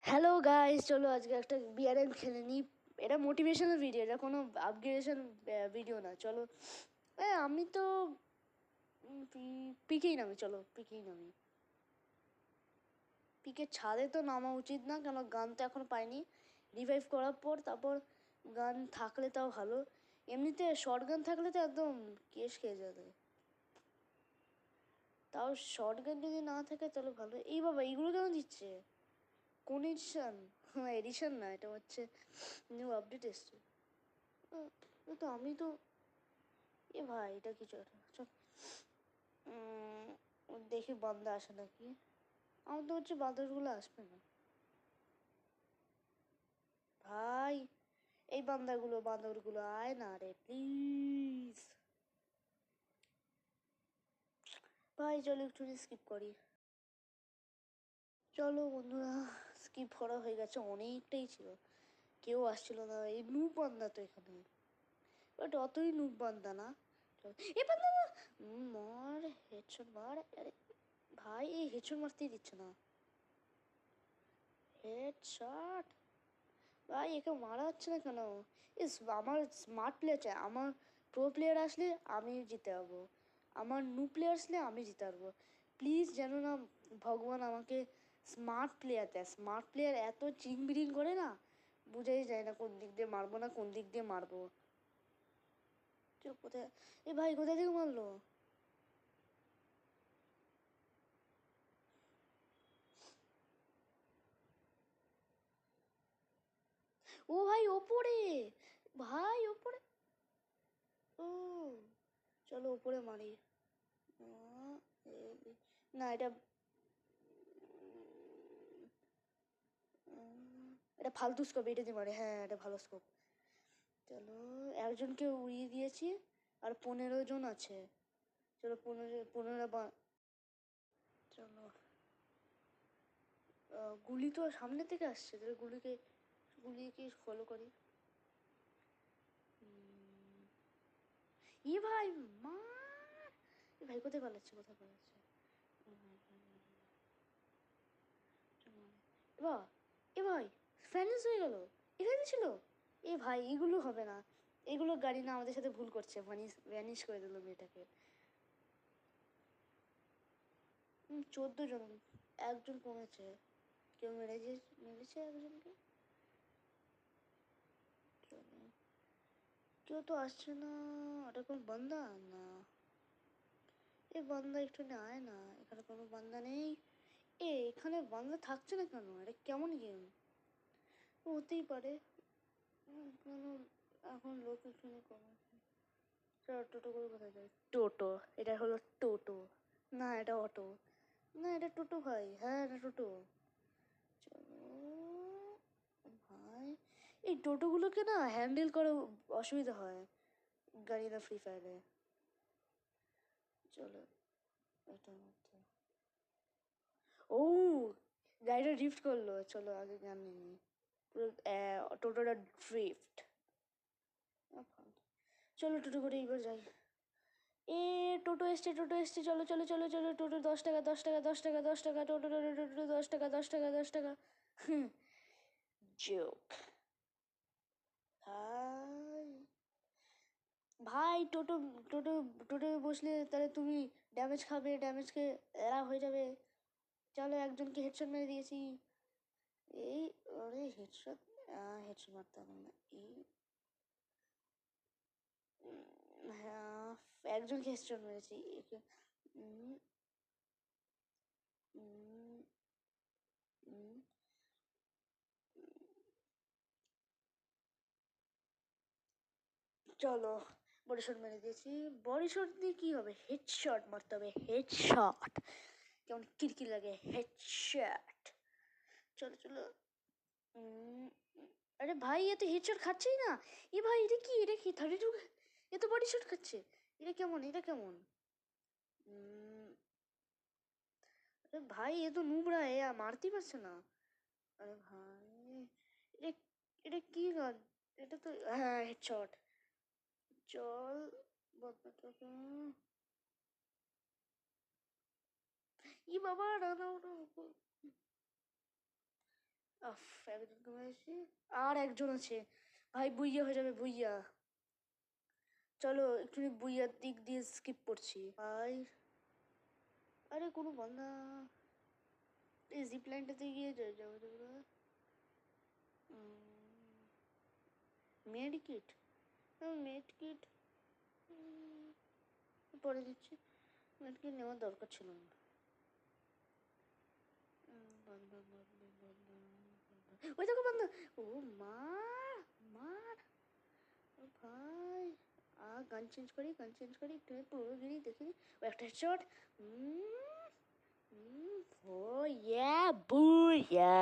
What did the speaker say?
Hello guys, চলো আজকে একটা বিআরএম খেলে নিই। এটা মোটিভেশনাল ভিডিও, এটা কোনো আপগ্রেডেশন ভিডিও না। চলো আমি তো পিকেই নামি, চলো পিকেই নামি। পিকের ছাদে তো নামা উচিত না, কেন গান তো এখন পাইনি। রিভাইভ করার পর তারপর গান থাকলে তাও ভালো। এমনিতে শর্ট গান থাকলে তো একদম কেস খেয়ে যাবে। তাও শর্ট গান যদি না থাকে তাহলে ভালো। এই বাবা, এইগুলো কেন দিচ্ছে? কোন এডিশন? হ্যাঁ, এডিশন না, এটা হচ্ছে নিউ আপডেট এসছে। তো আমি তো ভাই, এটা কিছু একটা চল। দেখি বান্দা আসে নাকি। আমার তো হচ্ছে বান্দরগুলো আসবে না ভাই। এই বান্দরগুলো আয় না রে প্লিজ। ভাই চলো একটু স্কিপ করি। চলো বন্ধুরা, স্কিপ করা হয়ে গেছে, অনেকটাই ছিল। কেউ আসছিল না, এই নুব বান্দা তো এখানে, বাট অতই নুব বান্দা না। এ বান্দা না, মার হেডশট মার। আরে ভাই, এই হেডশট মারতেই দিচ্ছে না। হেডশট ভাই, একে মারা হচ্ছে না কেন? ইস, আমার স্মার্ট প্লেয়ার চাই। আমার প্রো প্লেয়ার আসলে আমি জিতে পারবো, আমার নু প্লেয়ার আসলে আমি জিতে পারবো। প্লিজ যেন না ভগবান আমাকে স্মার্ট প্লেয়ার দেয়। স্মার্ট প্লেয়ার এত চিংবিরিং করে না, বুঝাই যায় না কোন দিক দিয়ে মারবো না কোন দিক দিয়ে মারবো। কোথায় এ ভাই, কোথায় থেকে মারলো? ও ভাই ওপরে, ভাই ওপরে। ও চলো ওপরে মারি। না এটা এটা ফালতু স্কোপ, এটা দিয়ে মারে। হ্যাঁ, এটা ভালো স্কোপ। চলো, একজনকে উড়িয়ে দিয়েছি, আর 15 জন আছে। চলো 15 চলো, গুলি তো সামনে থেকে আসছে, তাহলে গুলিকে ফলো করি। ভাই মার। ভাই কোথায় পালাচ্ছে, কোথায় পালাচ্ছে? এবার এ ভাই, ফ্যানিস হয়ে গেল, এখানে ছিল। ভাই এগুলো হবে না, এগুলো গাড়ি না আমাদের সাথে ভুল করছে, ভ্যানিশ করে দিল মেয়েটাকে। 14 জন, একজন কমেছে। কেউ মেরেছে একজনকে। কেউ তো আসছে না। ওটা কোন বান্দা না? বান্দা একটু আয় না, এখানে কোনো বান্দা নেই। এখানে বান্দা থাকছে না কেন? এটা কেমন গেম? হতেই পারে। কেন এখন লোক এখানে কম আছে। টোটো করে কোথায় যায়? টোটো, এটা হলো টোটো। না এটা অটো। না এটা টোটো ভাই, হ্যাঁ এটা টোটো। চলো ভাই, এই টোটোগুলোকে না হ্যান্ডেল করা অসুবিধা হয় গাড়ি না ফ্রি ফায়ারে। চলো এটার মধ্যে। ও, গাড়িটা ড্রিফট করলো। চলো আগে গান নিই। পুরো টোটোটা ড্রিফট। চলো টোটো করে এইবার যাই। টোটো এসছে, চলো চলো চলো চলো। টোটো 10 টাকা, 10 টাকা, 10 টাকা, 10 টাকা, টোটো টোটো টোটো 10 টাকা, 10 টাকা, 10 টাকা। জোক ভাই। ভাই টোটো টোটো টোটো বসলে তাহলে তুমি ড্যামেজ খাবে, ড্যামেজ খেয়ে এরা হয়ে যাবে। চলো, একজনকে হেডশট মেরে দিয়েছি। এই আরে হেডশট, হেডশট মারতে হবে না। হ্যাঁ, একজনকে হেডশট মেরেছি। উম, উম, উম, চলো, বডি শট মেরে দিয়েছি। বডি শট দিয়ে কি হবে? হেডশট মারতে হবে, হেডশট। কেমন কিরকির লাগে হেডশট। চলো চলো। উম, আরে ভাই, এ তো হেডশট খাচ্ছেই না। ভাই, এটা কি 32? এ তো বডি শট খাচ্ছে। এটা কেমন? উম, আরে ভাই, এ তো নুবরা, এ মারতেই পারছে না। আরে ভাই, এটা এটা কি গান? এটা তো হ্যাঁ হেডশট। চল বাবাটাকে। বাবা, না না ওটা। একজনকে মেরেছি, আর একজন আছে ভাই, বুইয়া হয়ে যাবে বুইয়া। চলো একটু বুইয়ার দিক দিয়ে স্কিপ করছি ভাই। আরে কোনো বান্দা এই জিপ লাইনটাতে গিয়ে যাবে। মেডিকিট, মেডকিট পরে দিচ্ছি। মেডকিট নেওয়ার দরকার ছিল না। ওই দেখো বান্দা, ও মা মার ভাই। গান চেঞ্জ করি একটু পুরো গিরি দেখি। ও একটা হেডশট। ও ইয়া বুয়া।